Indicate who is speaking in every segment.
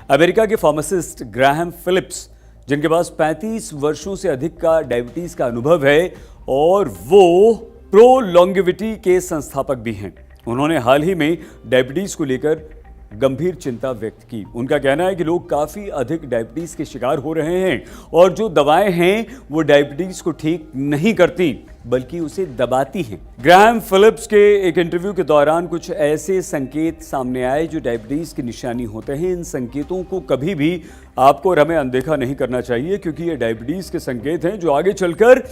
Speaker 1: America के pharmacist Graham Philips, जिनके पास 35 वर्षों से अधिक का डायबिटीज का अनुभव है और वो प्रो लॉन्गेविटी के संस्थापक भी हैं, उन्होंने हाल ही में डायबिटीज को लेकर गंभीर चिंता व्यक्त की। उनका कहना है कि लोग काफ़ी अधिक डायबिटीज़ के शिकार हो रहे हैं और जो दवाएं हैं वो डायबिटीज़ को ठीक नहीं करती बल्कि उसे दबाती हैं। ग्राहम फिलिप्स के एक इंटरव्यू के दौरान कुछ ऐसे संकेत सामने आए जो डायबिटीज़ की निशानी होते हैं। इन संकेतों को कभी भी आपको और हमें अनदेखा नहीं करना चाहिए, क्योंकि ये डायबिटीज़ के संकेत हैं जो आगे चलकर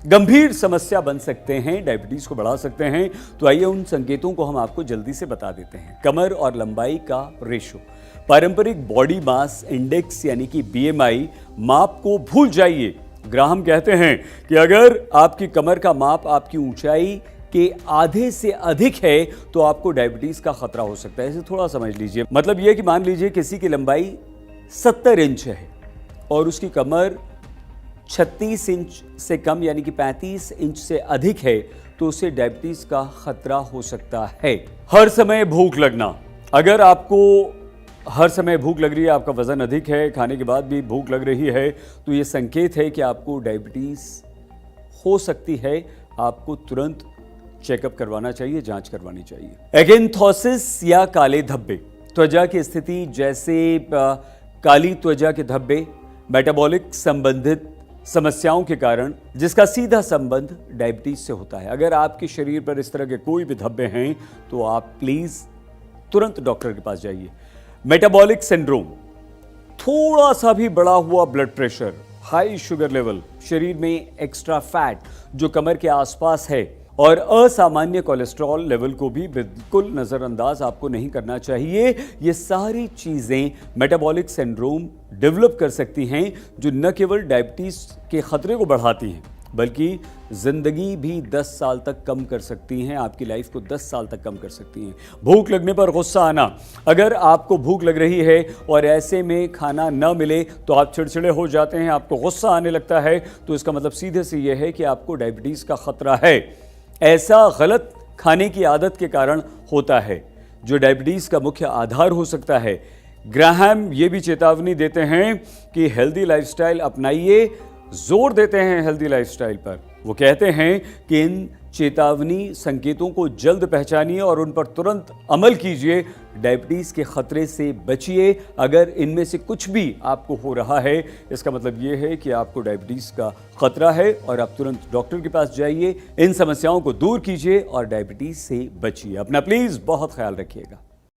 Speaker 1: गंभीर समस्या बन सकते हैं, डायबिटीज़ को बढ़ा सकते हैं। तो आइए उन संकेतों को हम आपको जल्दी से बता देते हैं। कमर और लंबाई का रेशो, पारंपरिक बॉडी मास इंडेक्स यानी कि BMI माप को भूल जाइए। ग्राहम कहते हैं कि अगर आपकी कमर का माप आपकी ऊंचाई के आधे से अधिक है तो आपको डायबिटीज का खतरा हो सकता है। इसे थोड़ा समझ लीजिए। मतलब यह कि मान लीजिए किसी की लंबाई 70 इंच है और उसकी कमर 36 इंच से कम यानी कि 35 इंच से अधिक है तो उसे डायबिटीज का खतरा हो सकता है। हर समय भूख लगना, अगर आपको हर समय भूख लग रही है, आपका वजन अधिक है, खाने के बाद भी भूख लग रही है, तो ये संकेत है कि आपको डायबिटीज हो सकती है। आपको तुरंत चेकअप करवाना चाहिए, जांच करवानी चाहिए। एगेंथोसिस या काले धब्बे, त्वचा की स्थिति जैसे काली त्वचा के धब्बे मेटाबॉलिक संबंधित समस्याओं के कारण, जिसका सीधा संबंध डायबिटीज से होता है। अगर आपके शरीर पर इस तरह के कोई भी धब्बे हैं तो आप प्लीज तुरंत डॉक्टर के पास जाइए। मेटाबॉलिक सिंड्रोम, थोड़ा सा भी बढ़ा हुआ blood pressure, high sugar level, शरीर में एक्स्ट्रा फैट जो कमर के आसपास है और असामान्य कोलेस्ट्रॉल लेवल को भी बिल्कुल नज़रअंदाज आपको नहीं करना चाहिए। ये सारी चीज़ें मेटाबॉलिक सिंड्रोम डेवलप कर सकती हैं जो न केवल डायबिटीज़ के खतरे को बढ़ाती हैं बल्कि ज़िंदगी भी 10 साल तक कम कर सकती हैं, आपकी लाइफ को 10 साल तक कम कर सकती हैं। भूख लगने पर गुस्सा आना, अगर आपको भूख लग रही है और ऐसे में खाना न मिले तो आप चिड़चिड़े हो जाते हैं, आपको गुस्सा आने लगता है, तो इसका मतलब सीधे से यह है कि आपको डायबिटीज़ का खतरा है। ऐसा गलत खाने की आदत के कारण होता है जो डायबिटीज़ का मुख्य आधार हो सकता है। ग्राहम ये भी चेतावनी देते हैं कि हेल्दी लाइफस्टाइल अपनाइए, जोर देते हैं हेल्दी लाइफस्टाइल पर। वो कहते हैं कि इन चेतावनी संकेतों को जल्द पहचानिए और उन पर तुरंत अमल कीजिए। डायबिटीज़ के खतरे से बचिए। अगर इनमें से कुछ भी आपको हो रहा है, इसका मतलब ये है कि आपको डायबिटीज़ का खतरा है और आप तुरंत डॉक्टर के पास जाइए। इन समस्याओं को दूर कीजिए और डायबिटीज़ से बचिए। अपना प्लीज़ बहुत ख्याल रखिएगा।